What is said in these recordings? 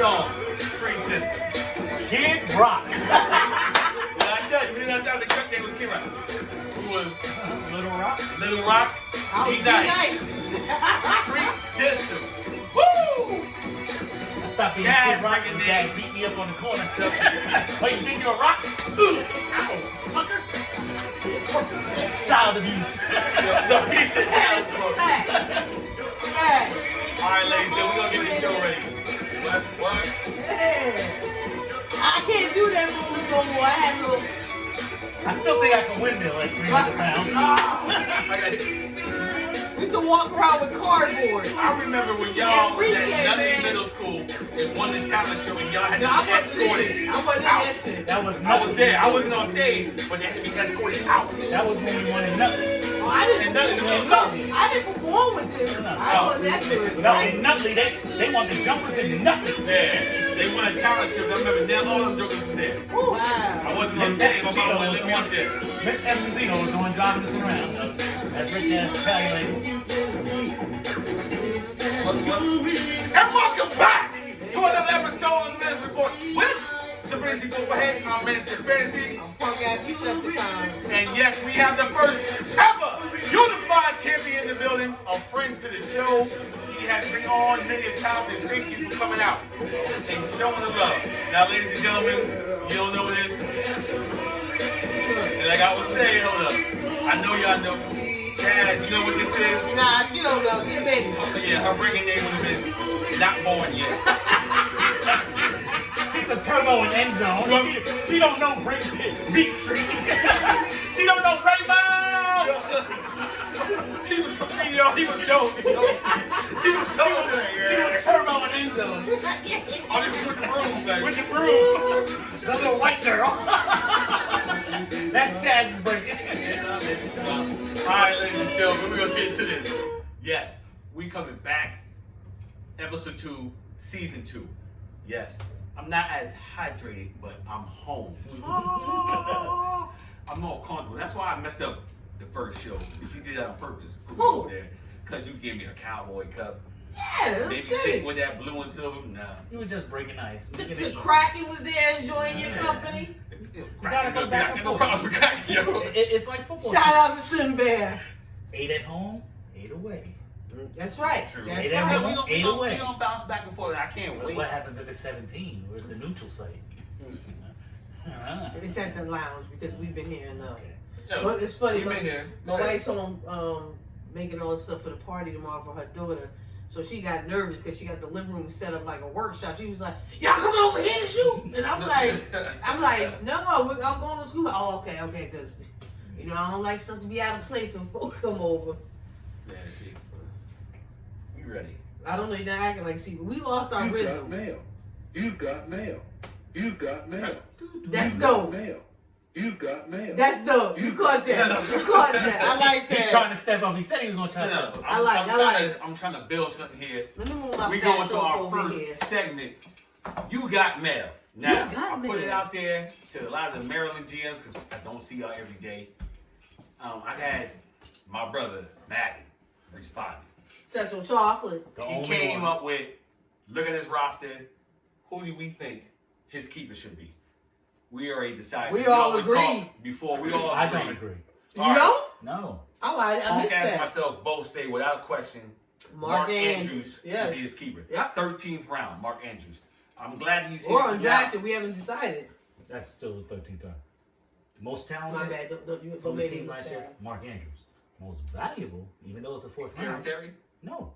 song, Free System. Kid Rock. Well, I tell you, when I started the cook, they was Kid Rock. Who was Little Rock. Little Rock? Be nice. Free System. Woo! Stop being Dad Kid Rock freaking and name. Dad beat me up on the corner. Wait, you think you're a rock? Ooh, ow, fucker. Child abuse. The piece of town. Hey. All right, ladies, we're going to get this show ready. What? I can't do that movie no more. I had no. I still think I can windmill like 300 pounds. I got you. We used to walk around with cardboard. I remember when y'all was Yeah, at Nutley man. Middle School and won the talent show and y'all had to No, I be wasn't escorted in. I wasn't in out. that shit. That was I was there. I wasn't on stage, but they had to be escorted out. That was when we wanted nothing. Oh, I didn't. And nothing. I didn't perform with them. I wasn't that good. No, in Nutley, they want the jumpers in nothing. Yeah. They won a talent show. I remember Nell all them jokers was there. Wow. I wasn't on stage, my mama wouldn't let me up there. Miss Esposito was going driving us around. That rich ass Italian lady. And welcome back to another episode of the Men's Report with the Fantasy Football Head. I'm Minister Fantasy. Punk ass Decepticons. And yes, we have the first ever unified champion in the building, a friend to the show. He has been on many times, and thank you for coming out and showing the love. Now, ladies and gentlemen, you don't know what it is. And like I would say, hold up. I know y'all know. Chaz, you know what this is? Nah, she don't know. She a baby. Oh, yeah, her ringing name would have been not born yet. She's a turbo in end zone. She don't know Beat Street. She don't know Rainbow. He was dope. He was dope. She was turbo in end zone. Oh, he was with the broom, baby. With the broom. The little white girl. That's Chaz's breaking. Alright, ladies and gentlemen, we're gonna get into this. Yes, we coming back. Episode 2, Season 2. Yes, I'm not as hydrated, but I'm home. I'm more comfortable. That's why I messed up the first show. She did that on purpose. Put me over there. Because you gave me a cowboy cup. Yeah, Maybe okay. sitting with that blue and silver. Nah. You were just breaking ice. The Kraken was there enjoying your company. You gotta come back and No forth. problems with Kraken, yo. It's like football. Shout out to Sinbad. 8 at home, 8 away. That's right. True. That's Eight right. at We home, gonna, 8 away. we gonna bounce back and forth. I can't wait. What happens if it's 17? Where's the neutral site? It's at the lounge because we've been here enough. Okay. Yo, But it's funny, we been here. Go my ahead. wife's on making all the stuff for the party tomorrow for her daughter. So she got nervous because she got the living room set up like a workshop. She was like, "Y'all coming over here to shoot?" And I'm like, "No, I'm going to school." Oh, okay, because I don't like stuff to be out of place when folks come over. Yeah, see. You ready? I don't know, you're not acting like but we lost our You got rhythm. mail. You got mail. You got mail. That's You dope. got mail. You got mail. That's dope. You caught that. You caught that. I like He's trying that. to step up. He said he was going to try to step up. I'm trying to build something here. Let me move my We fat going to soap our over first here. segment. You got mail. Now, You got I put it mail. out there to a lot of the Maryland GMs because I don't see y'all every day. I had my brother, Matty, respond. Central chocolate. The He only came one. up with, look at his roster. Who do we think his keeper should be? We already decided. We all always agreed. talk Before we all I agreed. don't agree. You All right. know? No. Oh, I Punk missed ass that. myself both say without question, Mark Andrews. should Yes. be his keeper. Yep. 13th round, Mark Andrews. I'm glad he's here. Or now. undrafted. We haven't decided. That's still the 13th time. Most My talented bad. Don't you from don't the make team me last look year, bad. Mark Andrews. Most valuable, even though it's the 4th round. Terry? No.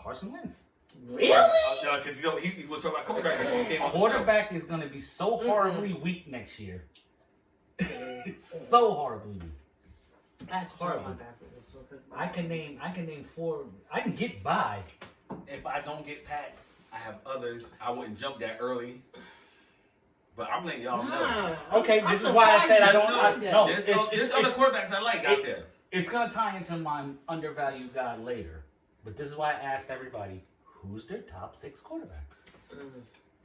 Carson Wentz. Really? Because he was talking about quarterback. before he came on the show. Quarterback is going to be so horribly weak next year. So horribly weak. I have to try Horrible. my back with this one, 'cause I can name 4. I can get by. If I don't get Pat, I have others. I wouldn't jump that early. But I'm letting y'all know. Nah. Okay, I'm this is why I said I don't. surprised you No, said that. There's other quarterbacks I like out there. It's going to tie into my undervalued guy later. But this is why I asked everybody, who's their top 6 quarterbacks?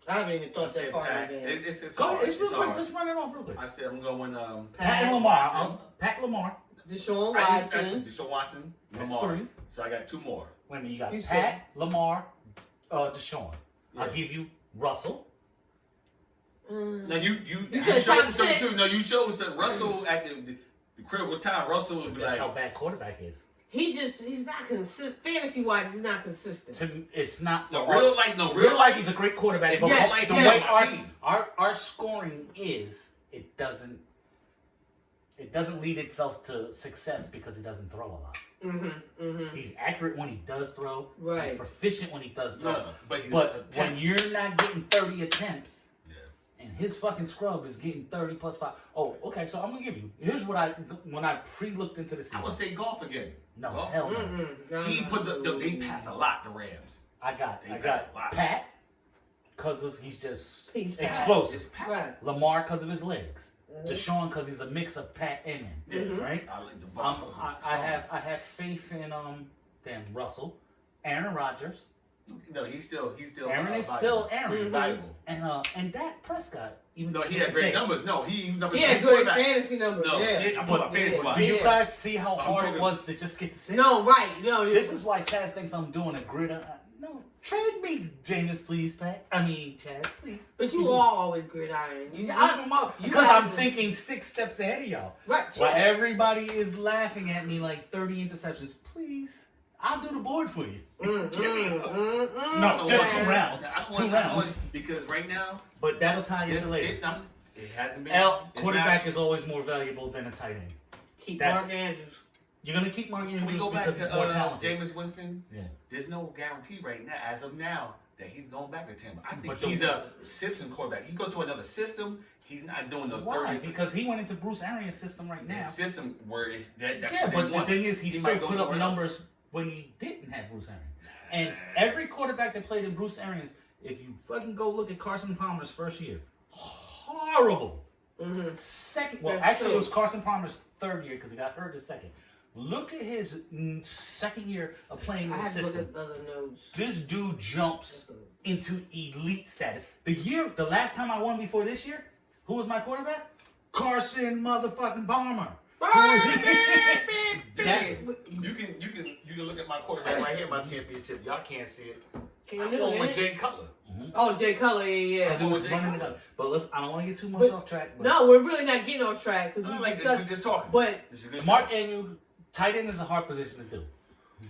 I haven't even I thought that said far Pat. in advance. It's Go hard. ahead, it's real quick. hard. Just run it off real quick. I said I'm going Pat and Lamar. Watson. Pat Lamar. Deshaun I just Watson. Deshaun Watson, That's Lamar. 3. So I got 2 more. Wait a minute, you got You Pat, Lamar, Deshaun. I'll Yeah. give you Russell. Now you said showed top some six. too. No, you showed us that Russell at the critical time. Russell would be That's like, how bad quarterback is. He's not consistent. Fantasy wise, he's not consistent. It's not no for real like no real life. He's a great quarterback, but Yes, the yes. way our scoring is, it doesn't lead itself to success because he doesn't throw a lot. He's accurate when he does throw. Right. He's proficient when he does throw. No, but when you're not getting 30 attempts, Yeah. and his fucking scrub is getting 30 plus 5. Oh, okay. So I'm gonna give you. Here's what when I pre-looked into the season. I would say golf again. No, Golf. hell no. He puts up. They pass a lot. The Rams. I got pass a lot. Pat because of he's just He's Pat. explosive. It's Pat. Right. Lamar because of his legs. Deshaun because he's a mix of Pat and him. Yeah. Right. I like the ball. I have faith in Russell, Aaron Rodgers. No, he's still. Aaron is valuable. still Aaron. Valuable. And Dak Prescott. Even No, though he had say- great numbers. No, he number He had three good quarterback. fantasy numbers. No, Yeah. I'm talking about fantasy wise. Do you Yeah. guys see how hard talking- it was to just get to 6? No, right. No, This is why Chaz thinks I'm doing a grid. No, trade me, Jameis, please, Pat. I mean, Chaz, please. But you all always gridiron. Because I'm thinking 6 steps ahead of y'all. Right. While everybody is laughing at me like 30 interceptions, please, I'll do the board for you. No, No, just 2 rounds. I don't 2 want- rounds. because right now But that'll tie you to later. it hasn't been. it's Quarterback not- is always more valuable than a tight end. Keep That's- Mark Andrews. You're gonna keep Mark Can we Andrews go back because to he's more talented. Jameis Winston? Yeah. There's no guarantee right now, as of now, that he's going back to Tampa. I think But he's a Simpson quarterback. He goes to another system. He's not doing the Why? 30. Because he went into Bruce Arians' system right now. That system where that's Yeah, what they but the want. thing is, he He still might go put up somewhere else. numbers when he didn't have Bruce Arians. And every quarterback that played in Bruce Arians, if you fucking go look at Carson Palmer's first year, horrible. Second, well, That's actually, true. it was Carson Palmer's third year because he got hurt the second. Look at his second year of playing in I the have to look system. at other notes. This dude jumps into elite status. The last time I won before this year, who was my quarterback? Carson motherfucking Palmer. That- You can look at my quarterback right here, my championship. Y'all can't see it. Can I'm you do going with it? Jay Cutler. Oh, Jay Cutler, yeah. Because it was Jay running Cutler. together. But listen, I don't want to get too much But- off track. But No, we're really not getting off track because I we like this. discussed. We're just talking. But This is a good Mark show. Andrews, tight end is a hard position to do.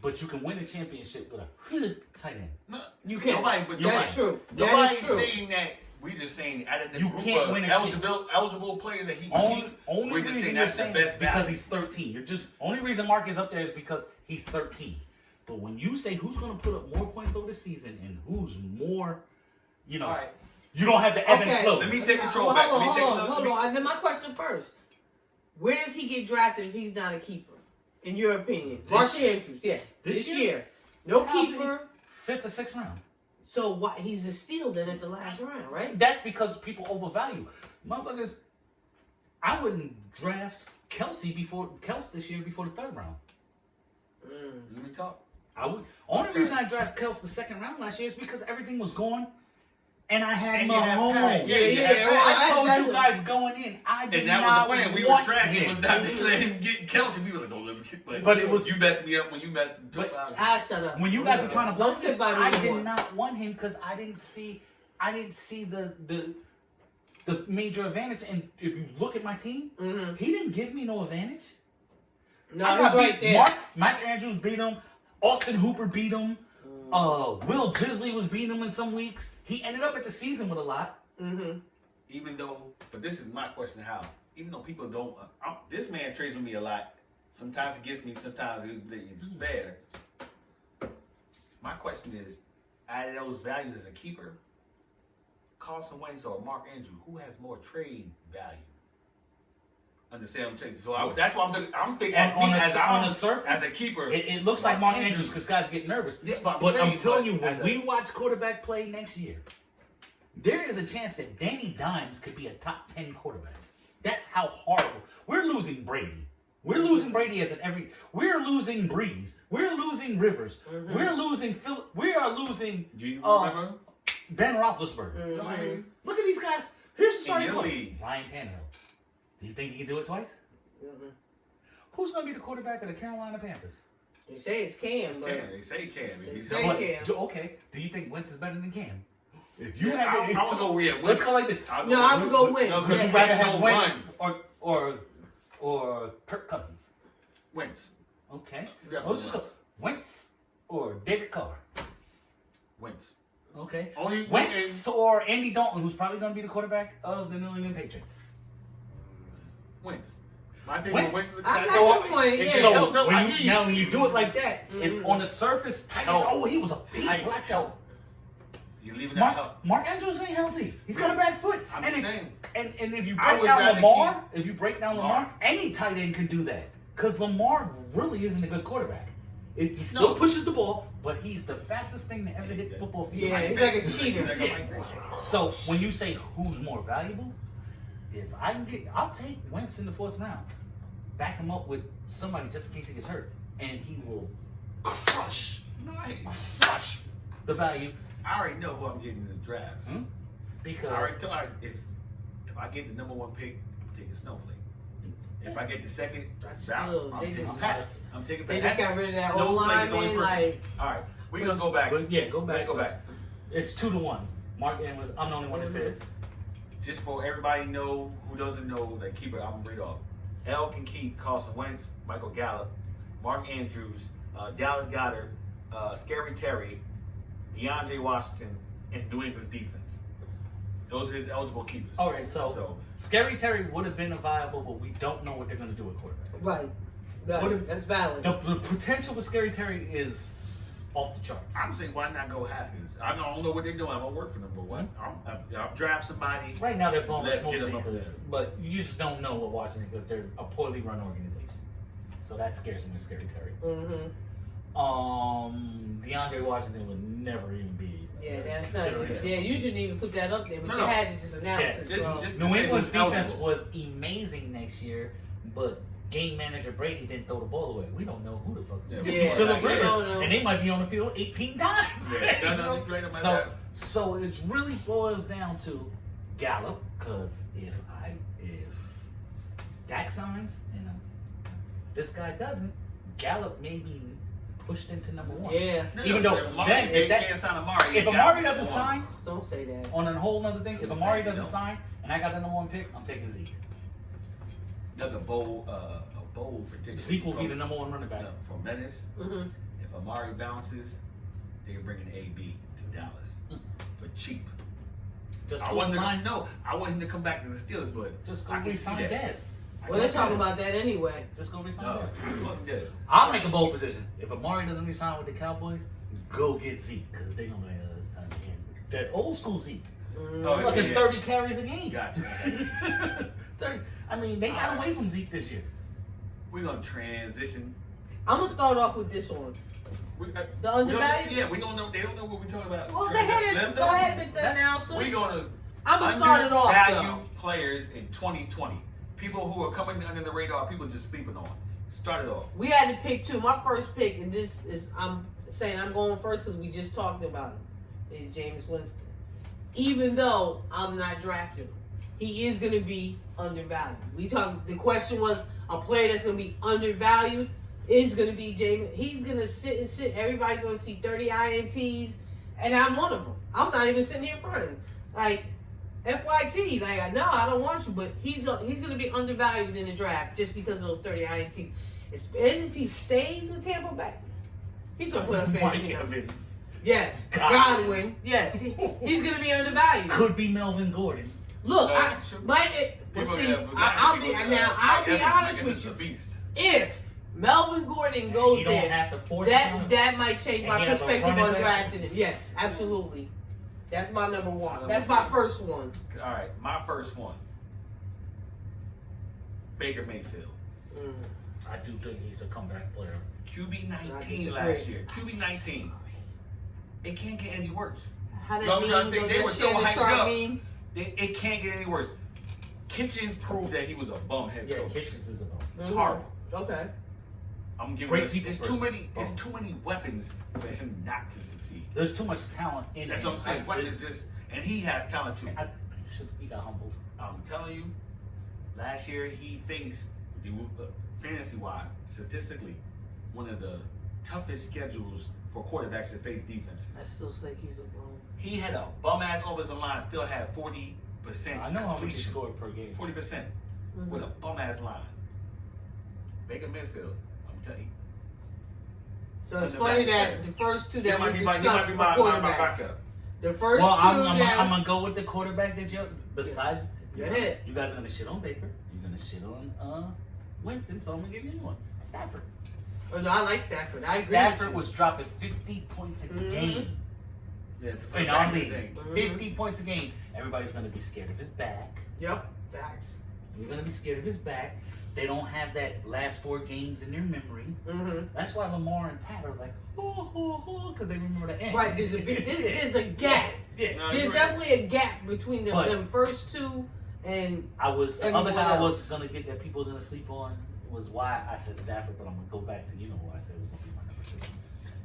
But you can win a championship with a tight end. No, you can't. Nobody, but That's true. That Nobody's is true. saying that. We just saying out of the You group can't of win a eligible players that he can Only, keep, only we're just reason saying you're that's the saying is best because value. he's 13. You're just only reason Mark is up there is because he's 13. But when you say who's going to put up more points over the season and who's more, you know, All right. you don't have the ebb and Okay. flow. Let me take control Well, back. hold Let me on, take hold on, another- hold on. And then my question first: where does he get drafted if he's not a keeper? In your opinion, Mark Andrews, yeah, this this year? year, no Probably keeper. 5th or 6th round. So why he's a steal then at the last round, right? That's because people overvalue. Motherfuckers, I wouldn't draft Kelsey this year before the 3rd round. Let me talk. I would. Only reason I drafted Kelsey the 2nd round last year is because everything was going, and I had And you had Mahomes. Pat. Yeah, I told that's you guys going in, I did And that not was the plan. We were want tracking. him. Was not to let him get Kelsey. We was like, don't let me get. Like, But it was- you messed me up when you messed. But- I shut up. When you guys were trying to Don't block sit him, by me I anymore. did not want him because I didn't see the major advantage. And if you look at my team, he didn't give me no advantage. No, I he's got right beat. there. Mike Andrews beat him. Austin Hooper beat him. Will Disley was beating him in some weeks. He ended up at the season with a lot. Even though, but this is my question: how? Even though people don't, this man trades with me a lot. Sometimes it gets me. Sometimes it's fair. My question is, out of those values as a keeper, Carson Wentz or Mark Andrews, who has more trade value? Understand what I'm saying? So that's why I'm thinking On the surface, as a keeper. it looks like Mark Andrews because guys get nervous. Yeah, but I'm telling you, when we watch quarterback play next year, there is a chance that Danny Dimes could be a top 10 quarterback. That's how horrible. We're losing Brady. We're losing Brady we're losing Breeze. We're losing Rivers. We're losing Phil. We are losing Do you remember? Ben Roethlisberger. No, I hear you. Look at these guys. Here's the starting your quarterback. league. Ryan Tannehill. Do you think he can do it twice? Who's going to be the quarterback of the Carolina Panthers? They say it's Cam, but They say Cam. They He's say not- Cam. Okay. Do you think Wentz is better than Cam? If you Yeah, had, I'm gonna go with let's go like this. No, I would go Wentz. No, Would because you Yeah. rather have no Wentz run. or Kirk Cousins? Wentz. Okay. Definitely Let's just go Wentz or David Carr. Wentz. Okay. Only Wentz or Andy Dalton, who's probably going to be the quarterback of the New England Patriots. Wentz. My thing Wentz. with Wentz. I got So- your point. it's Yeah. So No, no, I when hear you, you. now when you do it like that, and Mhm. on the surface, Health. oh, he was a big Height. black belt. You're leaving that Mark, out. Mark Andrews ain't healthy. He's got a bad foot. I'm and just if, saying. and if you I break would down rather Lamar, if you break down Lamar. Lamar, any tight end can do that. Because Lamar really isn't a good quarterback. He still No. pushes the ball, but he's the fastest thing to ever hit the football field. Yeah, he's like a cheater. So when you say who's more valuable, if I can get, I'll take Wentz in the 4th round, back him up with somebody just in case he gets hurt, and he will crush the value I already know who I'm getting in the draft. because I already told you if I get the number 1 pick, I'm taking Snowflake. If I get the second, Still, I'm they taking just- Pass. I'm taking They Pass. just got rid of that Snowflake old is line, the only man. person. Like, All right, we're gonna go back. But yeah, go back. Let's go back. It's 2-1. Mark Andrews. I'm the only one that says. Just for everybody know who doesn't know, that keep it. I'm gonna read off. L can keep Carson Wentz, Michael Gallup, Mark Andrews, Dallas Goedert, Scary Terry, DeAndre Washington, and New England's defense. Those are his eligible keepers. All right, so Scary Terry would have been a viable, but we don't know what they're going to do with quarterback. right. What Right. if- That's valid. The potential with Scary Terry is off the charts. I'm saying, why not go Haskins? I don't know what they're doing. I'm gonna work for them, but what? I'll draft somebody. Right now, they're blowing Let's smoke get 'em up signals, there. but you just don't know what Washington because they're a poorly run organization. So that scares me with Scary Terry. Mm-hmm. DeAndre Washington would never even be. Yeah, that's not. considered. Yeah, you shouldn't even put that up there. But No, you no. had to just announce Yeah, it. just- so. just- New say England's who's defense eligible. was amazing next year, but game manager Brady didn't throw the ball away. We don't know who the fuck. Yeah, It we could be don't Phillip know. Rivers, We don't know. and they might be on the field 18 times. Yeah, no, You no, know? you're right about so, that. so it really boils down to Gallup, because if Dak signs and this guy doesn't, Gallup may be pushed into number 1. Yeah. No, Even no, though Amari, then they if that- can't sign Amari. If you Amari got doesn't one. sign, Don't say that. on a whole other thing, if I'm Amari saying, doesn't no. sign and I got the number 1 pick, I'm taking Zeke. Another bold prediction. Zeke will be from- the number 1 running back. No, from Menace. Mm-hmm. If Amari bounces, they're bringing AB to Dallas for cheap. Just I go want sign. I want him to come back to the Steelers, but Just go I can see re-sign that. Dez. Well, let's talk about that anyway. Just go resign No, Dez. this wasn't good. I'll make a bold position. If Amari doesn't resign with the Cowboys, go get Zeke because they're gonna that old school Zeke. Mm-hmm. Oh, Fucking yeah. 30 carries a game. Gotcha. 30. I mean, they got away from Zeke this year. We're gonna transition. I'm gonna start off with this one. The undervalued? Yeah, we don't know. They don't know what we're talking about. Well, go ahead, go ahead, Mr. That's- Announcer. We're gonna I'm gonna start it off undervalue though. players in 2020. People who are coming under the radar. People just sleeping on. Start it off. We had to pick 2. My first pick, and this is I'm saying I'm going first because we just talked about him, is James Winston. Even though I'm not drafting him, he is gonna be undervalued. The question was a player that's gonna be undervalued is gonna be James. He's gonna sit and sit. Everybody's gonna see 30 INTs, and I'm one of them. I'm not even sitting here fronting. Like FYT, like no, I don't want you, but he's gonna be undervalued in the draft just because of those 30 INTs. And if he stays with Tampa Bay, he's gonna put a Mike fancy number. Evans. Yes, Godwin. Godwin. Yes, he's gonna be undervalued. Could be Melvin Gordon. Look, Sure. but People see, have- I'll be people- now. I'll Mike be Evans- honest Mike with Evans is you. a beast. If Melvin Gordon goes you don't there, have to force it on him. that might change And my he has a perspective running on back. drafting him. Yes, absolutely. That's my number 1. Number That's my 2. first one. All right, my first one. Baker Mayfield. I do think he's a comeback player. QB I 19 disagree. last year. QB 19. It can't get any worse. How that No, I'm meme trying to say go? they were That so Shannon hyped Sharp up. meme? It can't get any worse. Kitchens proved that he was a bum head Yeah, coach. Kitchens is a bum. It's Mhm. horrible. Okay. I'm giving Great this, people there's person. too many weapons for him not to succeed. There's too much talent in That's him. what I'm saying. What is this? And he has talent too. He got humbled. I'm telling you, last year he faced, fantasy-wise, statistically, one of the toughest schedules for quarterbacks to face defenses. I still think he's a bum. He had a bum ass offensive line, still had 40% I know how much he completion. scored per game. 40% with a bum ass line. Baker Mayfield, I'm telling you. So it's funny that the first two that we discussed were my quarterbacks. backup. The first Well, I'm two that gonna go with the quarterback that you. Besides, Go ahead. you guys are gonna shit on Baker. You're gonna shit on Winston. So I'm gonna give you one. Stafford. Oh, no, I like Stafford. I agree. Stafford with was dropping 50 points a game Yeah, in our league. thing. 50 points a game. Everybody's gonna be scared of his back. you. Yep, facts. You're gonna be scared of his back. They don't have that last 4 games in their memory. Mm-hmm. That's why Lamar and Pat are like, because they remember the end. Right, there's a gap. Yeah. No, There's you're right. definitely a gap between them, But- them first two and The other Everyone guy I else. was gonna get that people are gonna sleep on was why I said Stafford, but I'm gonna go back to who I said was gonna be my number 6.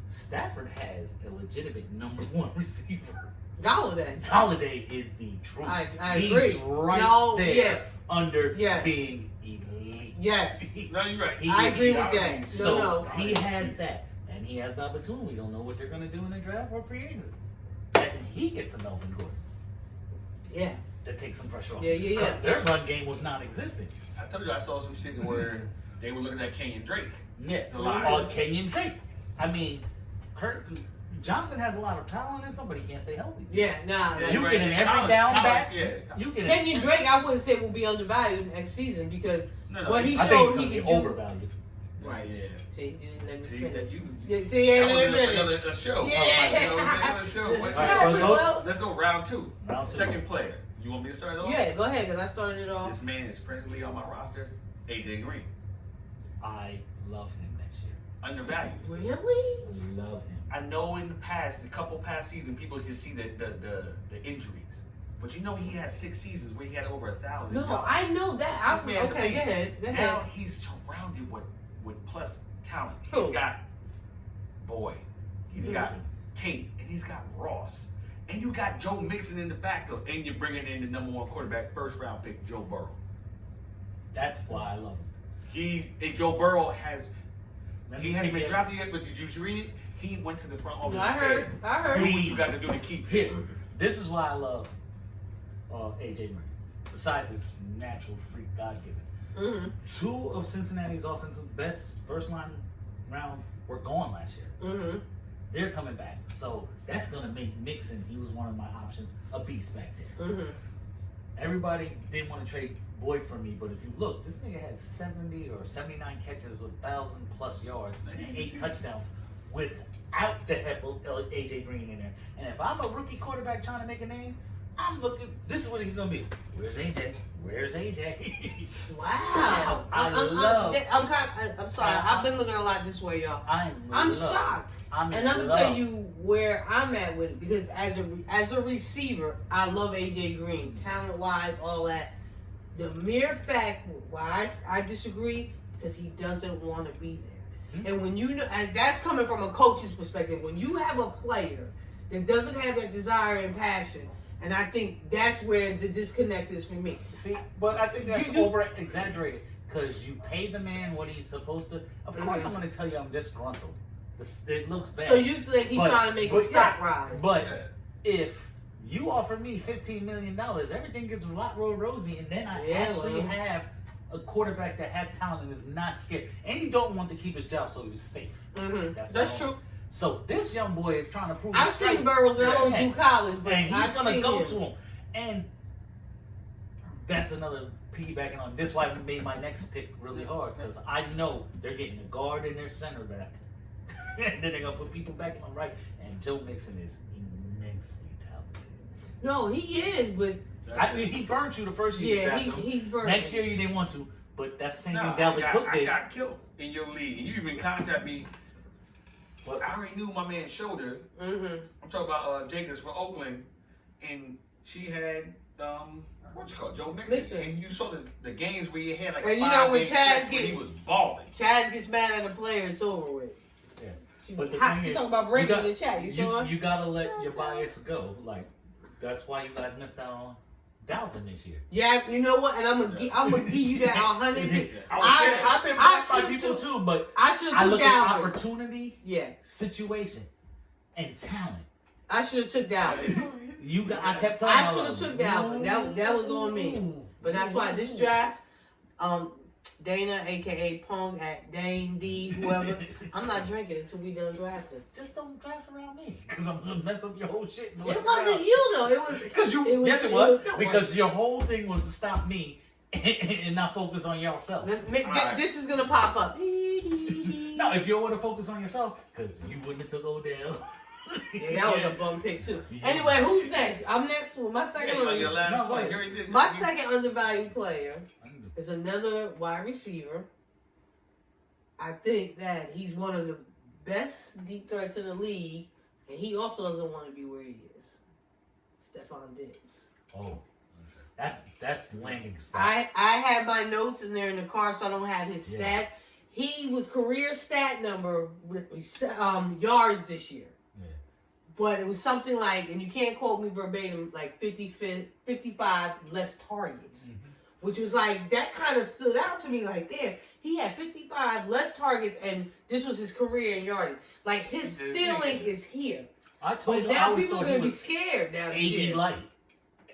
Stafford has a legitimate number 1 receiver. Galladay. Holiday is the truth. I He's agree. right No, there yeah. under Yes. being elite. Yes. No, you're right. He I is agree with elite. that. No, So no. he has that, and he has the opportunity. We don't know what they're gonna do in the draft or free agency. Imagine he gets a Melvin Gordon Yeah. that takes some pressure off. Yeah, yeah, yeah. Because their run game was non-existent. I told you I saw some shit where they were looking at Kenyon Drake. Yeah, The Lions. or Kenyon Drake. I mean, Kirk Johnson has a lot of talent and stuff, but he can't stay healthy. Yeah, nah. Yeah, You right. get an every College- down college, back. yeah. You can. Kenyon Drake, I wouldn't say will be undervalued next season because No, what he I think showed he's gonna he be could do. overvalued. Right, yeah. See, you didn't let me See, finish. that you. Yeah, see, yeah, That let me was finish. another show. Yeah. You know what I'm saying? Another show. What- All right, well, Let's go round 2. Round 2. Second player. You want me to start off? yeah, go ahead, because I started it off. This man is presently on my roster. AJ Green. I love him next year. Undervalued. Really? Love him. I know in the past, a couple past seasons, people just see the injuries. But you know he had 6 seasons where he had over 1,000 No, yards. I know that. This man's Okay, go amazing. ahead. Go Now ahead. he's surrounded with plus talent. Who? He's got Boyd. He's got Listen. Tate. And he's got Ross. And you got Joe Mixon in the backfield. And you're bringing in the number 1 quarterback, first round pick, Joe Burrow. That's why I love him. And Joe Burrow Let he me hasn't been get- drafted yet, but did you read it? He went to the front office I and heard. said, I heard. do what you got to do to keep Here, him. this is why I love AJ Green. Besides his natural freak God given. Mm-hmm. 2 of Cincinnati's offensive best first line round were gone last year. Mm-hmm. They're coming back. So that's going to make Mixon, he was one of my options, a beast back there. Mm-hmm. Everybody didn't want to trade Boyd for me, but if you look, this nigga had 70 or 79 catches, 1,000+ yards, and 8 touchdowns without the help of AJ Green in there. And if I'm a rookie quarterback trying to make a name, I'm looking. This is what he's gonna be. Where's AJ? Where's AJ? Wow. I'm sorry. I've been looking a lot this way, y'all. I'm shocked. I'm And I'm gonna tell you where I'm at with it because as a receiver, I love AJ Green, talent wise, all that. The mere fact why I disagree because he doesn't want to be there. And when you know, and that's coming from a coach's perspective. When you have a player that doesn't have that desire and passion, and I think that's where the disconnect is for me. See, but I think that's You- over exaggerated because you pay the man what he's supposed to. Of course, I'm going to tell you I'm disgruntled. It looks bad. So you think he's But- trying to make but his stock yeah, rise? But Yeah. if you offer me $15 million, everything gets a lot more rosy, and then I Yeah, actually well. have a quarterback that has talent and is not scared. And you don't want to keep his job, so he was safe. Mm-hmm. That's That's what I true. So this young boy is trying to prove I've his seen stripes. Burrows. I don't Yeah. do college, but And he's I've gonna seen go him. to him. And that's another piggybacking on this. Why I made my next pick really hard because I know they're getting a guard and their center back, and then they're gonna put people back on right. And Joe Mixon is immensely talented. No, he is, but I mean, he burned you the first year. you yeah, drafted him. he's burning. Next year you didn't want to, but that's the same No, thing Dalvin Cook I did. got killed in your league. And you even contacted me. Well, I already knew my man's shoulder. Mm-hmm. I'm talking about Jacobs from Oakland. And she had, what you call it, Joe Mixon. Mixon. And you saw the games where he had like And you 5 know when game Chaz stretch where he get- was balling. Chaz gets mad at a player, it's over with. Yeah. She But the hot. thing She is, talking about you breaking got- the chat. You saw her? You gotta let your bias go. Like that's why you guys missed out on Dalvin this year. Yeah, you know what? And I'm gonna give you that 100. I've been I blocked by should've people took- too, but I should I have look took at Dalvin. opportunity, Yeah. situation. and talent. I should have took that one. I kept telling I should have took that one. That was on me. But that's why this draft, Dana, aka Pong at Dane D, whoever, I'm not drinking until we done drafting. Just don't draft around me, because I'm gonna mess up your whole shit. It wasn't you though. It was Because you. it was- Yes, it it was. was- Because your whole thing was to stop me and not focus on yourself. This is gonna pop up. No, if you want to focus on yourself, because you wouldn't have took Odell. That was a bum pick too. Yeah. Anyway, who's next? I'm next with my second Yeah, one. your last No, go one. ahead. You already did- My you- second undervalued player is another wide receiver. I think that he's one of the best deep threats in the league, and he also doesn't want to be where he is. Stephon Diggs. Oh, that's landing. I have my notes in there in the car, so I don't have his stats. Yeah. He was career stat number with yards this year. Yeah. But it was something like, and you can't quote me verbatim, like 55 less targets. Mhm. Which was like, that kind of stood out to me like, damn, he had 55 less targets and this was his career in yardage. Like, his ceiling is here. I told But you, I now always people are thought going he to be was scared now. this AB year. light.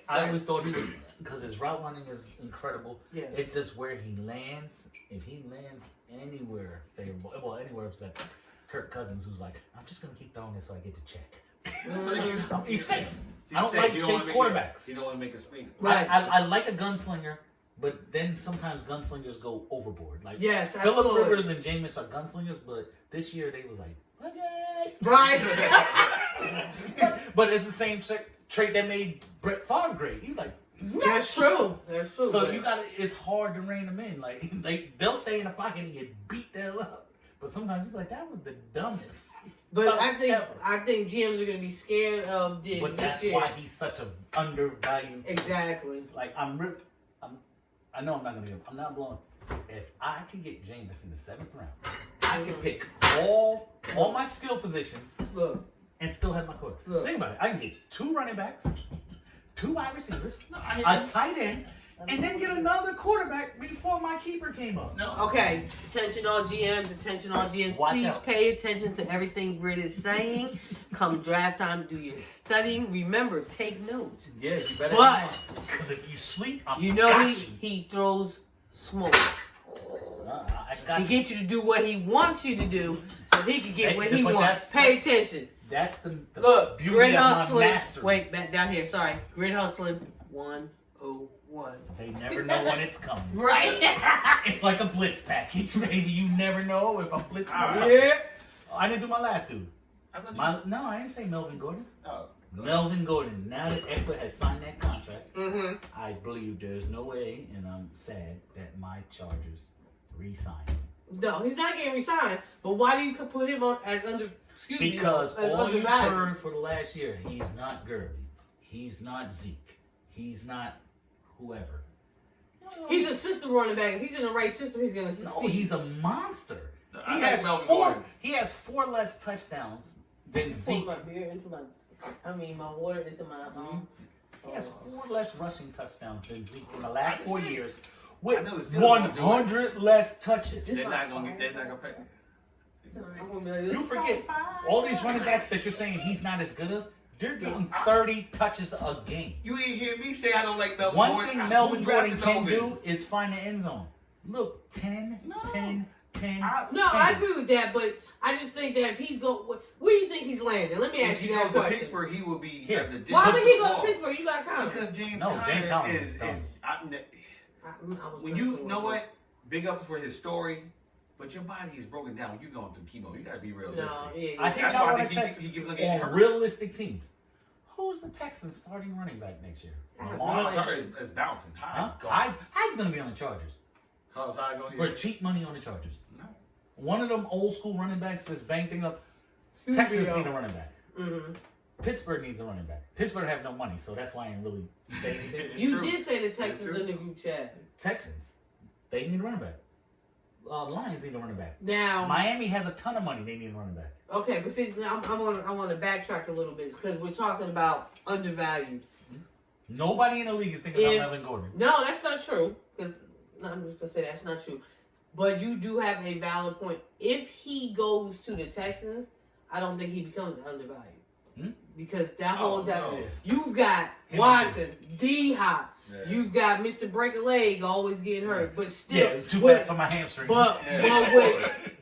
I Right. always thought he was, because his route running is incredible. Yeah. It's just where he lands. If he lands anywhere favorable, well, anywhere except Kirk Cousins, who's like, I'm just gonna keep throwing this so I get to check. He's safe. I don't said like you safe wanna make quarterbacks. You don't want to make a swing. Right. I like a gunslinger, but then sometimes gunslingers go overboard. Like Yes, Phillip absolutely. Rivers and Jameis are gunslingers, but this year they was like, okay. Right. But it's the same trait that made Brett Favre great. He's like, That's true. That's true. so but- you gotta. It's hard to rein them in. Like they'll stay in the pocket and get beat the hell up. But sometimes you're like, that was the dumbest. But stuff I ever. think GMs are going to be scared of Diggs But this that's year. why he's such an undervalued. Exactly. Like I know I'm not gonna. I'm not blowing. If I can get Jameis in the 7th round, I can pick all my skill positions Look. and still have my quarterback. Look. Think about it. I can get 2 running backs, 2 wide receivers, No, a tight end, and then get another quarterback before my keeper came up. No. Okay, attention all GMs, attention all GMs. Watch Please out. pay attention to everything Grit is saying. Come draft time, do your studying. Remember, take notes. Yeah, you better. But- Because if you sleep, I'm You know got he throws smoke. I got He you. gets you to do what he wants you to do so he can get what he But wants. that's- Pay attention. That's the Look, beauty Grit of my hustling. mastery. Wait, back down here. Sorry. Grit hustling 101. They never know when it's coming. Right? It's like a blitz package, baby. You never know if I'm blitzing. All or right. not. Yeah. Oh, I didn't do my last dude. I thought you- No, I didn't say Melvin Gordon. Oh. Melvin Gordon. Now that Eckler has signed that contract, Mm-hmm. I believe there's no way, and I'm sad that my Chargers re-sign him. No, he's not getting resigned. But why do you put him on as under? Excuse me. Because as all you've undervalued? heard for the last year, he's not Gurley, he's not Zeke, he's not whoever. He's a system running back. If he's in the right system, he's gonna succeed. No, he's a monster. I He like has Melvin four. Gordon. He has 4 less touchdowns than Pour Zeke. my beer into my. My water into my. He has 4 less rushing touchdowns than Zeke in the last 4 years, I with know it's still gonna do it. 100 less touches. They're not gonna get. They're not gonna pay. I'm gonna be like, You forget all these running backs that you're saying he's not as good as. They're getting 30 touches a game. You ain't hear me say I don't like Melvin One Gordon. thing Melvin Who Gordon drafted can Melvin? do is find the end zone. Look, 10, No. 10, 10. No, I 10. agree with that, but I just think that if he's go, where do you think he's landing? Let me If ask he you that goes to question. Pittsburgh, he will be Here. at the Why distance would he of the go to ball. Pittsburgh? You got Conner. Because James No, James Conner is is dumb. when you know what, big up for his story, but your body is broken down when you're going through chemo. You gotta be realistic. No, yeah, I yeah. think That's y'all why I want think to he text keeps looking at on hurt. realistic teams. Who's the Texans starting running back next year? I have Lamar? no Carlos idea. Hyde is bouncing. Huh? Hyde's gone. Hyde's going to be on the Chargers. Carlos Hyde going For cheap money on the Chargers. No. One of them old school running backs that's banged thing up. He'll Texans be need a running back. Mm-hmm. Pittsburgh needs a running back. Pittsburgh have no money, so that's why I ain't really say anything. It's You true. did say the It's Texans true. in the group chat. Texans, they need a running back. Lions need a running back. Now, Miami has a ton of money. They need a running back. okay, but see, I want to backtrack a little bit because we're talking about undervalued. Nobody in the league is thinking If- about Melvin Gordon. No, that's not true. Because I'm just gonna say that's not true. But you do have a valid point. If he goes to the Texans, I don't think he becomes undervalued. Hmm? Because that whole no. you got Him Watson, D Hop, Yeah. you've got Mr. Break a Leg always getting hurt, but still, Yeah, too fast for my hamstrings.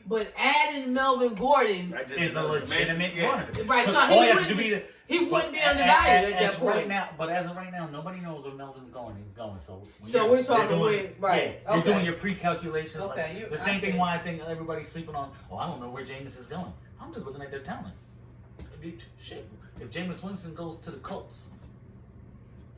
but adding Melvin Gordon, That just is a another legitimate dimension. runner. right? So All he has he to do wouldn't, be he wouldn't be but undervalued at as that point. right now, but as of right now, nobody knows where Melvin's going. He's going. So So we're talking you're doing, with- right, Yeah, you're okay. doing your pre-calculations. Okay, Like, the same thing okay. why I think everybody's sleeping on. Oh, I don't know where Jameis is going. I'm just looking at their talent. Shit, if Jameis Winston goes to the Colts,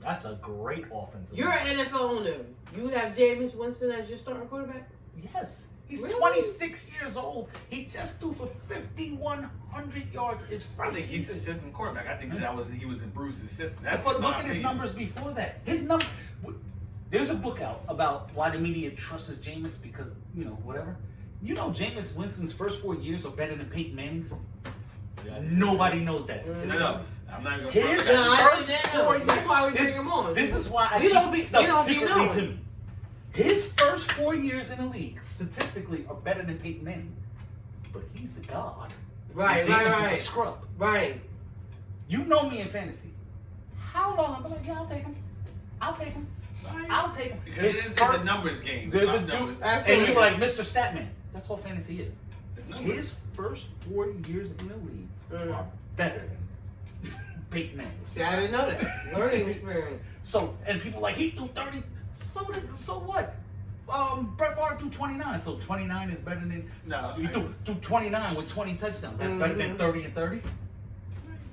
that's a great offensive. You're line. an NFL owner. You would have Jameis Winston as your starting quarterback? Yes. He's Really? 26 years old. He just threw for 5,100 yards his I first think he's season. assistant quarterback. I think he was in Bruce's system. That's But my look at his opinion. numbers before that. His number. There's a book out about why the media trusts Jameis because whatever. Jameis Winston's first 4 years are better than Peyton Manning's. Nobody knows that. statistic. No, I'm not going His to. No, I first understand. 4 years. That's why we this, bring him on. This is why I We keep don't be- stuff we don't be secretly knowing. to me. His first 4 years in the league statistically are better than Peyton Manning, but he's the god. Right, And right, Jameis is a right. scrub. Right. You know me in fantasy. How long? I'm like, yeah, I'll take him. I'll take him. I'll take him. Because it's a numbers game. There's a It's not dude, numbers. and you're like Mr. Statman. That's what fantasy is. It's numbers. His first 4 years in the league are better than Peyton Manning. See, I didn't know that. Learning experience. So, and people like he threw 30. So what? Brett Favre threw 29. So 29 is better than you threw 29 with 20 touchdowns. That's better than 30 and 30.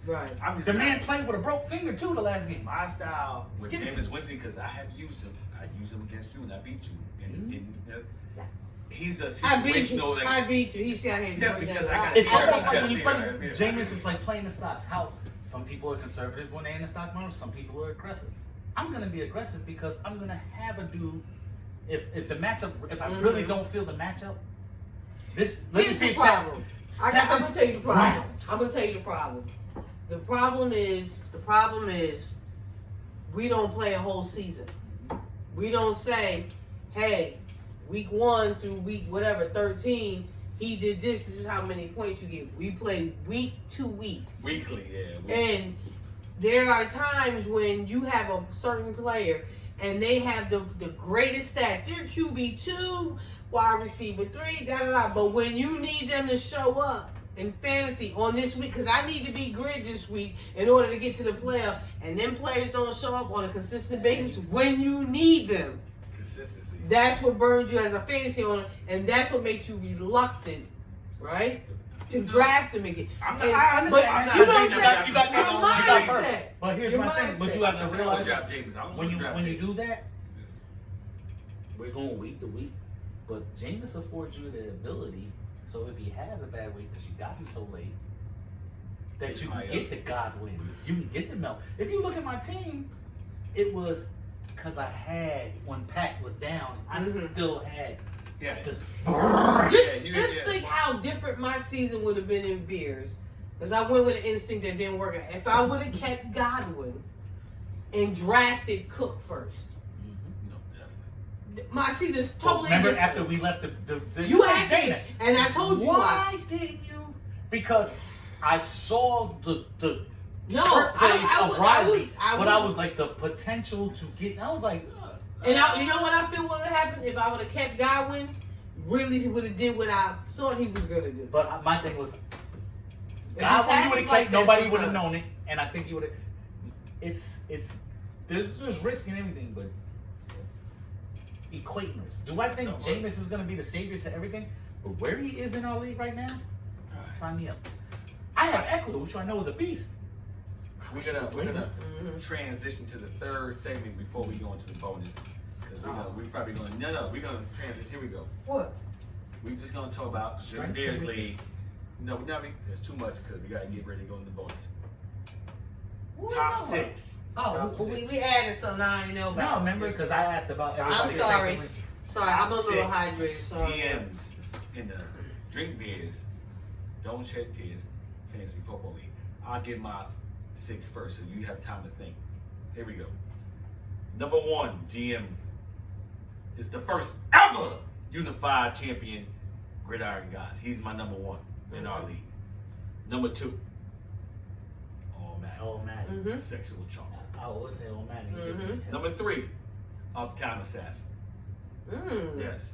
Right. I'm just The man played with a broke finger too the last game. my style with Give it to Jameis me. Winston because I have used him. I used him against you and I beat you. And Yeah. he's a I beat you. situational. I beat you. He's got here Yeah, doing because that. I got- It's Yeah, almost like yeah, when you yeah, play yeah. Jameis, it's like playing the stocks. How some people are conservative when they're in the stock market, some people are aggressive. I'm gonna be aggressive because I'm gonna have a dude. If the matchup, if I really don't feel the matchup, let me Here's see the if problem. I'm gonna tell you the problem. rounds. I'm gonna tell you the problem. The problem is, we don't play a whole season. We don't say, hey, week 1 through week whatever 13, he did this. This is how many points you get. We play week to week, Weekly, yeah. and there are times when you have a certain player and they have the greatest stats. They're QB2, wide receiver 3, But when you need them to show up in fantasy on this week, because I need to be grid this week in order to get to the playoff, and them players don't show up on a consistent basis when you need them. Consistency. That's what burns you as a fantasy owner, and that's what makes you reluctant, right? To draft them again. I'm not. And- I understand. but I'm not you know saying what I'm that saying? you got Your me on mindset. first. But here's Your my thing. But mindset. you have to I'm realize gonna draft James. I'm when gonna draft you James. do that, we're going week to week. But Jameis affords you the ability. So if he has a bad week because you got him so late, that you can get the Godwins, you can get the Mel. If you look at my team, it was because I had when Pat was down, I still had Yeah. this. Just think how different my season would have been in Bears. Because I went with an instinct that didn't work out. If I would have kept Godwin and drafted Cook first, No, definitely. my season's totally Remember different. after we left the You asked me, and I told you why didn't you? Because I saw the No, birthplace I of would- Riley, I but would- I was like the potential to get. I was like, And you know what I feel would have happened if I would have kept Godwin? Really would have did what I thought he was going to do. but my thing was, It God, just when you happens would have like kept, that nobody would have sometimes. known it, and I think you would have. It's there's risk in everything, but equating risk. Do I think No, Jameis is going to be the savior to everything? But where he is in our league right now, sign me up. I have Eckler, which I know is a beast. We're gonna Mhm. transition to the third segment before we go into the bonus because we're probably gonna we're gonna transition. Here we go. What? We're just gonna talk about the Strengths Bears and league. weaknesses. No, there's too much because we gotta get ready to go into the bonus. What we Top talking about? 6. Oh, Top we 6. added something I didn't know No, about. remember, because I asked about. I'm everybody's sorry. preference. Sorry, I'm a Top little 6 hydrated. Sorry. GMs in the Drink Beers, Don't Shed Tears Fantasy Football League. I'll give my 6 first so you have time to think. Here we go. Number 1 GM is the first ever unified champion Gridiron Guys. He's my number 1 in our league. Number 2. Oh man. Oh man. Mhm. Sexual charm. I always say oh man. Number 3. Uptown Assassin. Mm. Yes.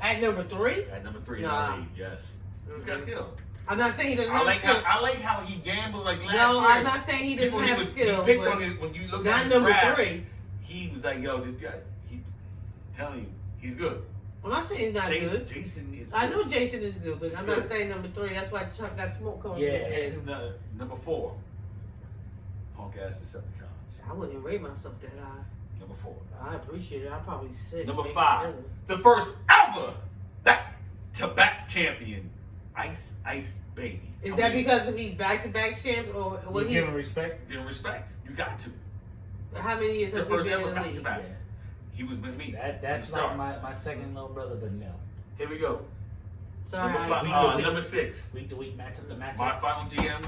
At number 3, At number 3 Nah. in the league. Yes. He's got skill. I'm not saying he doesn't I have like skill. how he gambles like last No, year. I'm not saying he doesn't have skill. He picked but on it when you look not at his number draft, 3. He was like, yo, this guy, he telling you, he's good. I'm not saying he's not good. Jason is I good. know Jason is good, but I'm not Good. saying number 3. That's why Chuck got smoke coming Yeah, from his head. And, number 4. Punk ass Decepticons. I wouldn't rate myself that high. Number 4. I appreciate it. I'll probably 6. Number maybe 5. 7. The first ever back-to-back champion, Ice Baby. Is Come that in. because he's back-to-back champ, or You what? give him respect. Give him respect. You got to. How many years The has he first been ever in the league? back-to-back. Yeah. He was with me. That's From the like start. my second little brother, but no. Here we go. Sorry, Number, I- number 6. Week to week matchup to matchup. My final GM.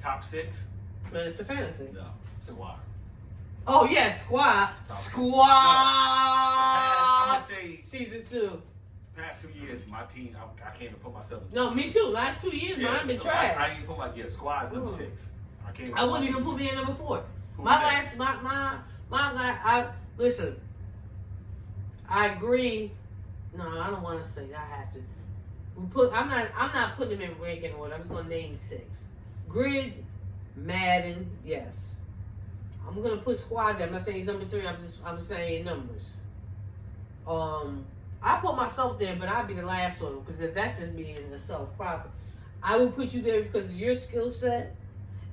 Top 6. but it's the fantasy. No. Squad. Oh yeah, Squad. I'm Squad. gonna say Season 2. past 2 years, my team. I can't even put myself. No, me too. Last 2 years, mine been so trash. I ain't even put my squad's number Ooh. 6. I can't. I wouldn't even put me in number 4. Who's My next? last, I listen. I agree. No, I don't want to say that. I have to. I'm not putting them in ranking order. I'm just gonna name 6. Grid, Madden, yes. I'm gonna put Squad there. I'm not saying he's number 3. I'm saying numbers. I put myself there, but I'll be the last one because that's just me in the self-profit. I will put you there because of your skill set.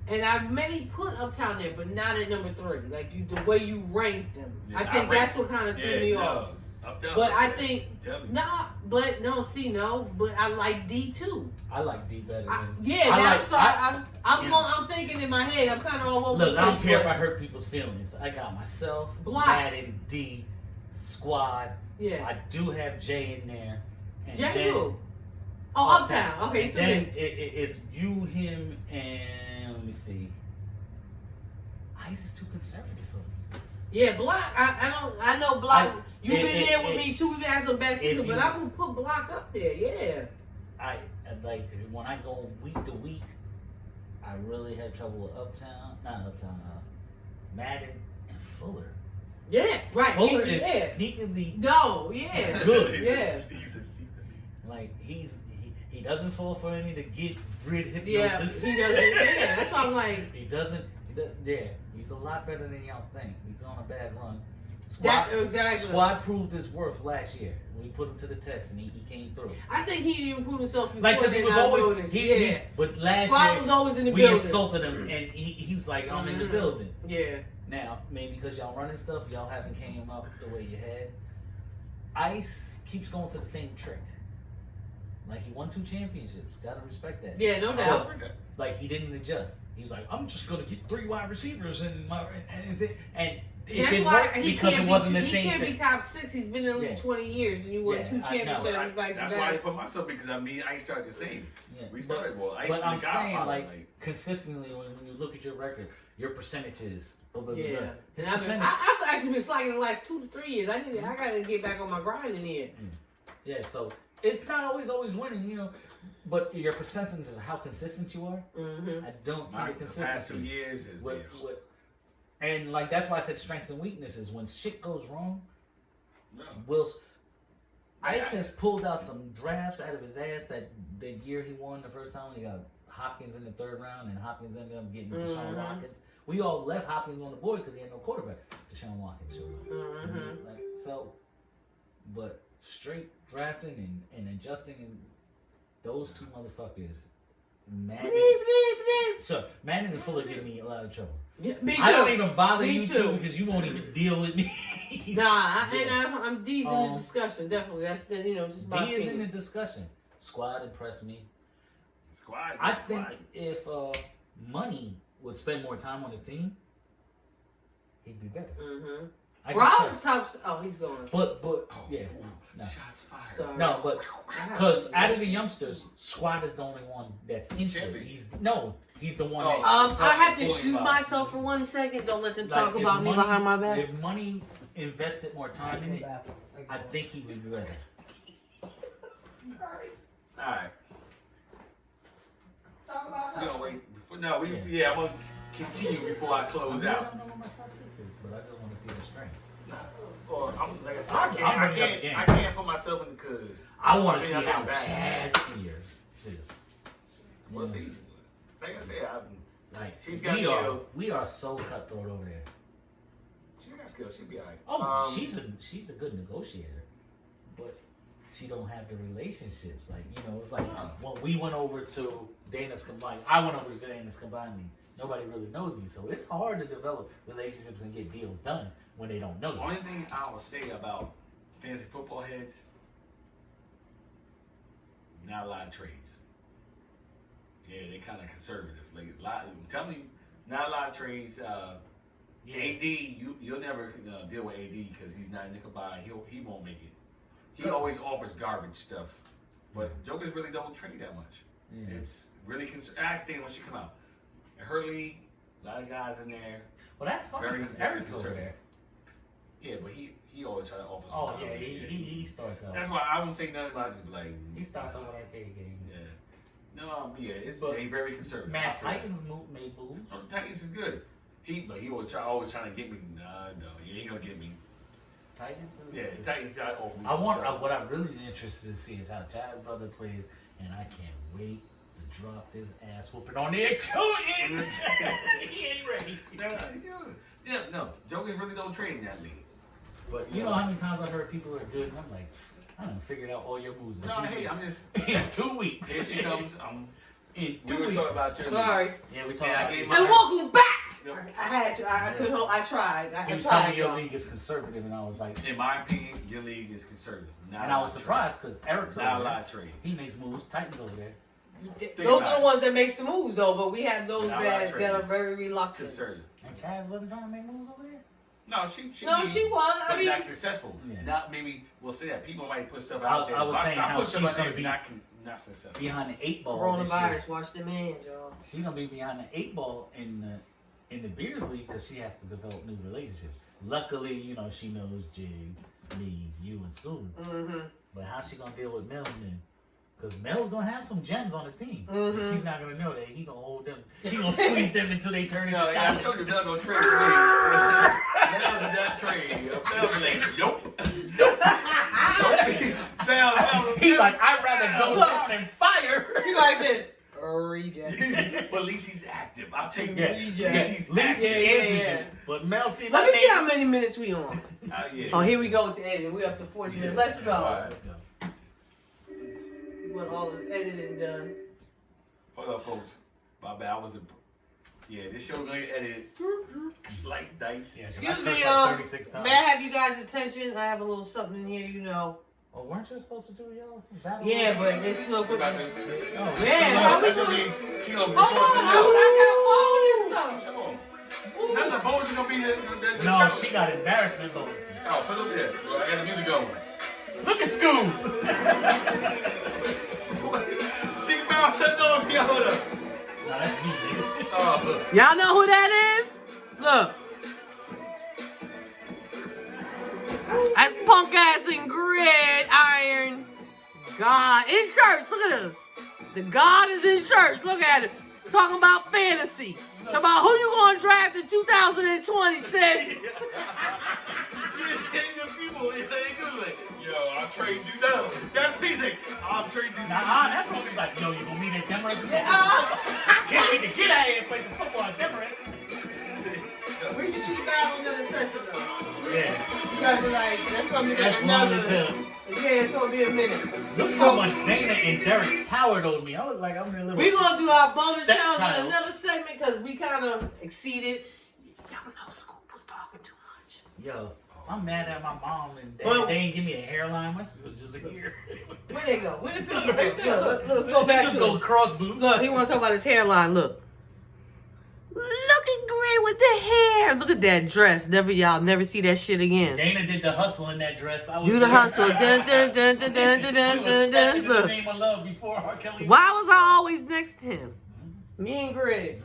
And I may put Uptown there, but not at number 3. Like the way you ranked them. Yeah, I think I that's ranked- what kind of threw Yeah, me no. off. Up, down, But up, I down. think Tell me. but I like D2. I like D better than. Yeah, I now like- so I- I'm thinking in my head. I'm kind of all over. Look, the I don't place, care if but- I hurt people's feelings. I got myself, Block. Madden, D, Squad. Yeah. I do have Jay in there. And Jay then who? Oh, Uptown. Okay, And you then threw it's you, him, and let me see. Ice is too conservative for me. Yeah, Block. I know Block. You've been there with it- me too. We've had some bad if seasons, but you- I will put Block up there. Yeah. I like when I go week to week. I really had trouble with Madden and Fuller. Yeah. Right. Fuller yeah. is sneakily No. Yeah. good. Yeah. He's a secret. Like he doesn't fall for any to get rid Yeah. hypnosis. He doesn't. Yeah. That's why I'm like. He doesn't. Yeah, he's a lot better than y'all think. He's on a bad run. That exactly. Squad proved his worth last year. We put him to the test and he came through. I think he didn't prove himself before. Like, because he then was I always noticed. he, but last Squad year was always in the we building. insulted him and he was like, I'm in the Mhm. building. Yeah. Now, maybe because y'all running stuff, y'all haven't came up the way you had. Ice keeps going to the same trick. Like, he won 2 championships. Gotta respect that. Yeah. No doubt. Like, he didn't adjust. He was like, I'm just gonna get 3 wide receivers and it That's didn't why work he because can't it wasn't be, the he same can't thing. be top 6. He's been in the league Yeah. 20 years, and you won Yeah, 2 I know. championships back to That's why I back. put myself because I started the same. Yeah. We started well. Ice But and I'm the Godfather, saying, like, consistently, when you look at your record, your percentages, blah, blah, blah, Yeah, blah. His and percentage, I've actually been slacking the last 2 to 3 years. I gotta get back on my grind in here. yeah, so it's not always winning, you know, but your percentages, how consistent you are, Mm-hmm. I don't see the the past 2 consistency. years is With, and, like, that's why I said strengths and weaknesses. When shit goes wrong, no. Ice has pulled out some drafts out of his ass that the year he won the first time when he got Hopkins in the 3rd round, and Hopkins ended up getting Deshaun Mhm. Watkins. We all left Hopkins on the board because he had no quarterback. Deshaun Watkins showed up. Mm-hmm. Like, so, but straight drafting and adjusting, and those 2 motherfuckers, Madden. So, Madden and Fuller give me a lot of trouble. Yeah, me too. I don't even bother Me you too. two because you won't even deal with me. Nah, Yeah. I'm D's in the discussion. Definitely, that's just my D is in opinion. the discussion. Squad impressed me. Squad. I think if Money would spend more time on his team, he'd be better. Mm-hmm. I can Rollins tell. tops. Oh, he's going. But Oh, yeah, ooh, no. shots fired. Sorry. No, but because out of the youngsters, Squad is the only one that's injured. He's the one. Oh. that, I have to Going excuse by. myself for 1 second. Don't let them like, talk if about me Money- behind my back. If Money invested more time in it, I think he would be better. Alright. Talk about We gonna something. wait. No, I'm gonna continue before I close I out. don't know what my top 6 is, but I just want to see their strengths. Or I'm like I said, I'll bring it up again. I can't put myself in because I want to mean, see I've been how back. Chaz feels. We'll see. Like I said, Like She's got we skill. we are so cutthroat over there. she got skills. She'll be alright. Oh, she's a good negotiator, but she don't have the relationships. Like it's like when we went over to Dana's combined. I went over to Dana's combined league. Nobody really knows me, so it's hard to develop relationships and get deals done when they don't know The you. only thing I will say about fantasy football heads, not a lot of trades. Yeah, they kind of conservative. Like tell me, not a lot of trades. AD, you'll never deal with AD because he's not in the combine. He won't make it. He always offers garbage stuff, but jokers really don't trade that much. Yeah. It's really ask Dana when she come out. In her league, a lot of guys in there. Well, that's fine Very because very Eric's over conservative. there. Yeah, but he always try to offer some Oh yeah, garbage. he starts out. That's why I won't say nothing about it. Just be like He starts out with arcade game. Yeah. No, yeah, it's But they very conservative. Matt I'll say that. Titans made moves. Oh, Titans is good. He always trying to get me. Nah, no, he ain't gonna get me. Titans is Yeah, Titans got over me. I some want stuff. what I'm really interested to see is how Chad's brother plays, and I can't wait to drop this ass whooping on the accountant. He ain't ready. No, jokers really don't trade in that league. But You know how many times I heard people are good, and I'm like, I done figured out all your moves. in No, 2 hey, weeks. I'm just. in 2 weeks. Here she comes. In We 2 were weeks. talking about your Sorry. Yeah, we Yeah, talking I about gave it. my- And welcome back. Yep. I had to. I couldn't hold. I tried. He I was telling tried. me your y'all. league is conservative, and I was like, In my opinion, your league is conservative. Not and a I lot was of surprised because Eric's trade. Not a over lot there. of trade. He makes moves. Titans over there. Those about are the it. ones that makes the moves, though. But we have those Not a lot of that are trades. very reluctant. Conservative. And Chaz wasn't trying to make moves over there. No, she No, be- she won. I but mean, not successful. Yeah. Not maybe we'll say that people might put stuff I- out there. I was But saying I how put stuff she's out there gonna be not successful. Behind the 8 ball this year. coronavirus. Watch the man, y'all. She's gonna be behind the 8 ball in the Bears league because she has to develop new relationships. Luckily, she knows Jigs, me, you, and Scoob. Mm-hmm. But how's she gonna deal with Mel then? Because Mel's gonna have some gems on his team. Mhm. But she's not gonna know that. He gonna hold them. He gonna squeeze them until they turn into No, yeah, I diamonds. told you Mel gonna trade for me. Mel did not trade. Mel be like, nope. Mel. He's like, I'd rather go down and fire. You like this? Reject. But at least he's active. I'll take Yeah, that. yeah. At least he's Lindsay Yeah, active. yeah, answers yeah. you. But Mel, see, Let my me see name- how many minutes we on. Yeah. Oh, here we go with the editing. We up to 40 minutes. Let's go. Alright. Let's go. We want all this editing done. Hold up, folks. My bad. I wasn't. Yeah, this show gonna get edited. Slice dice. Yeah, 'cause I Excuse me, cursed like 36 times. may I have you guys' attention? I have a little something in here, Oh, weren't you supposed to do y'all battle? Yeah, but it's still good. About to- Oh, Man, how we That's gonna doing? be. She gonna Hold resource on, it out. I got a phone and stuff. Come on. None of the bones are gonna be the No, chopper. she got embarrassment votes. Oh, put them there. I got the music going. Look at Scoob. She found something on me. Hold up. No, that's me, nigga. Oh, Y'all know who that is? Look. That's punk ass and gridiron. God in church. Look at this. The God is in church. Look at it. Talking about fantasy. Talking about who you gonna draft in 2026. Yo, I'll trade you down. That's music. I'll trade you Nah, that's what he's like. Yo, you gonna meet at Demarest? Can't wait to get out of here and play some football at Demarest. We should do the battle another session though. Yeah, You guys are like, that's something that's long as hell. Yeah, it's gonna be a minute. Look how much Dana and Derek towered over me. I look like I'm in a little. We're gonna do our bonus challenge Stepchild. in another segment because we kind of exceeded. Y'all know Scoop was talking too much. Yo, I'm mad at my mom and dad. But- They ain't give me a hairline. My shit was just a year. Where they go? Where the picture? Look right there. Look, let's go back Just to go it. cross boot. Look, he want to talk about his hairline. Look. Looking great with the hair. Look at that dress. Y'all never see that shit again. Dana did the hustle in that dress. I was Do the there. hustle. Dun, dun, dun, dun, dun, dun, We dun, was dun, stepping dun. in the Look. name of love before R. Kelly. Why was I always next to him? Me and Greg.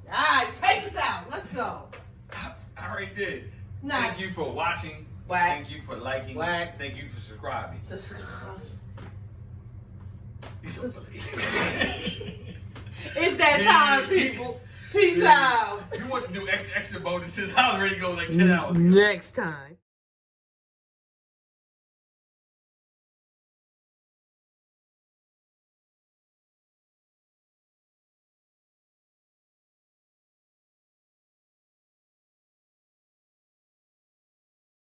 All right, take us out. Let's go. I already did. Nah. Thank you for watching. Whack. Thank you for liking. Whack. Thank you for subscribing. It's that time, people. Peace out. You want to do extra bonuses? I was ready to go like 10 hours. Next time.